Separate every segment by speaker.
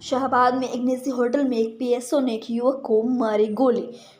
Speaker 1: शाहबाद में एक निजी होटल में एक पीएसओ ने एक युवक को मारी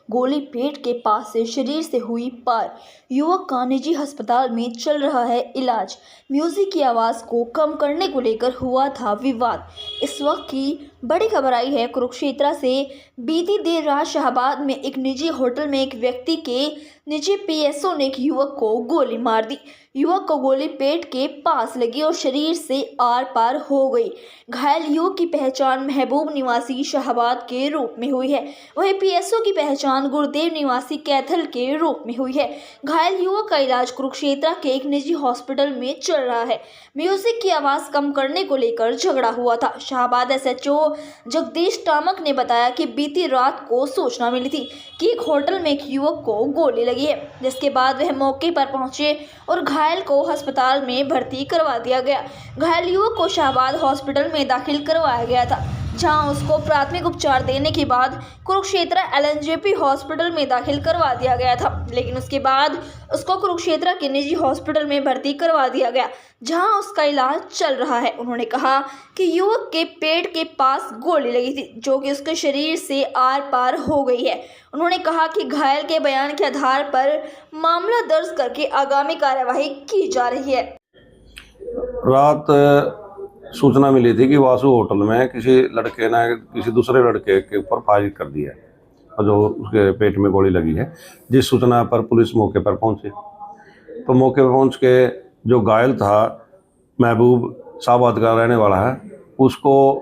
Speaker 1: गोली पेट के पास से शरीर से हुई पार। युवक का निजी अस्पताल में चल रहा है इलाज। म्यूजिक की आवाज़ को कम करने को लेकर हुआ था विवाद। इस वक्त की बड़ी खबर आई है कुरुक्षेत्र से। बीती देर रात शाहबाद में एक निजी होटल में एक व्यक्ति के निजी पीएसओ ने एक युवक को गोली मार दी। युवक को गोली पेट के पास लगी और शरीर से आर पार हो गई। घायल युवक की पहचान महबूब निवासी शाहबाद के रूप में हुई है। वहीं पीएसओ की पहचान गुरुदेव निवासी कैथल के रूप में हुई है। घायल युवक का इलाज कुरुक्षेत्र के एक निजी हॉस्पिटल में चल रहा है। म्यूजिक की आवाज़ कम करने को लेकर झगड़ा हुआ था। शाहबाद एसएचओ जगदीश टामक ने बताया कि बीती रात को सूचना मिली थी कि एक होटल में एक युवक को गोली लगी है, जिसके बाद वह मौके पर पहुंचे और घायल को अस्पताल में भर्ती करवा दिया गया। घायल युवक को शाहबाद हॉस्पिटल में दाखिल करवाया गया था, जहां उसको प्राथमिक उपचार देने के बाद कुरुक्षेत्र एलएनजेपी हॉस्पिटल में दाखिल करवा दिया गया था, लेकिन उसके बाद उसको कुरुक्षेत्र के निजी हॉस्पिटल में भर्ती करवा दिया गया, जहां उसका इलाज चल रहा है। उन्होंने कहा कि युवक के पेट के पास गोली लगी थी, जो कि उसके शरीर से आर पार हो गई है। उन्होंने कहा कि घायल के बयान के आधार पर मामला दर्ज करके आगामी कार्यवाही की जा रही है।
Speaker 2: रात सूचना मिली थी कि वासु होटल में किसी लड़के ने किसी दूसरे लड़के के ऊपर फायरिंग कर दी है और जो उसके पेट में गोली लगी है। जिस सूचना पर पुलिस मौके पर पहुंची तो मौके पर पहुंच के जो घायल था महबूब शाहबाद का रहने वाला है, उसको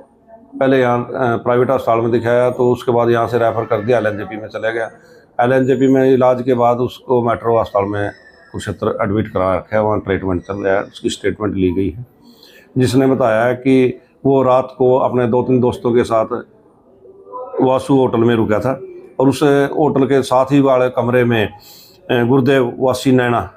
Speaker 2: पहले यहाँ प्राइवेट अस्पताल में दिखाया, तो उसके बाद यहाँ से रेफ़र कर दिया, एलएनजेपी में चला गया। एलएनजेपी में इलाज के बाद उसको मेट्रो अस्पताल में कुरुक्षेत्र एडमिट करा रखा है, वहाँ ट्रीटमेंट चल रहा है। उसकी स्टेटमेंट ली गई है, जिसने बताया कि वो रात को अपने 2-3 दोस्तों के साथ वासु होटल में रुका था और उस होटल के साथ ही वाले कमरे में गुरुदेव वासी नैना,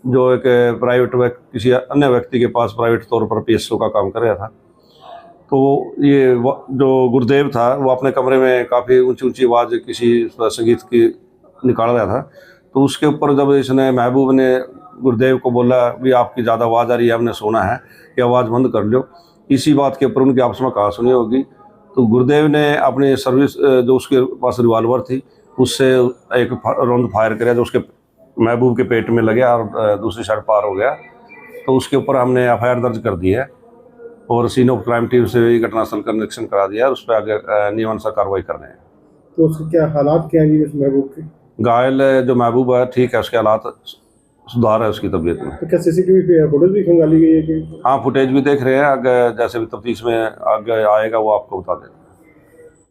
Speaker 2: जो एक प्राइवेट किसी अन्य व्यक्ति के पास प्राइवेट तौर पर पीएसओ का काम कर रहा था, तो ये जो गुरुदेव था वो अपने कमरे में काफ़ी ऊंची ऊंची आवाज़ किसी संगीत की निकाल रहा था। तो उसके ऊपर जब इसने महबूब ने गुरुदेव को बोला भी आपकी ज़्यादा आवाज़ आ रही है, हमने सुना है, कि आवाज़ बंद कर लो। इसी बात के ऊपर उनकी आपस में कहा सुनी होगी, तो गुरुदेव ने अपनी सर्विस जो उसके पास रिवॉल्वर थी उससे एक राउंड फायर किया, जो उसके महबूब के पेट में लगा और दूसरी साइड पार हो गया। तो उसके ऊपर हमने एफआईआर दर्ज कर दी है और सीन ऑफ क्राइम टीम से घटनास्थल का निरीक्षण करा दिया है। उस पर आगे नियमानुसार कार्रवाई कर रहे हैं।
Speaker 3: तो उसके क्या हालात क्या हैं उस महबूब के?
Speaker 2: घायल जो महबूब है ठीक है, उसके हालात सुधार है उसकी तबीयत में।
Speaker 3: तो क्या सीसीटीवी फुटेज भी खंगाली गई है कि?
Speaker 2: हाँ, फुटेज भी देख रहे हैं। आगे जैसे भी तफ्तीश में आगे आएगा वो आपको बता देंगे।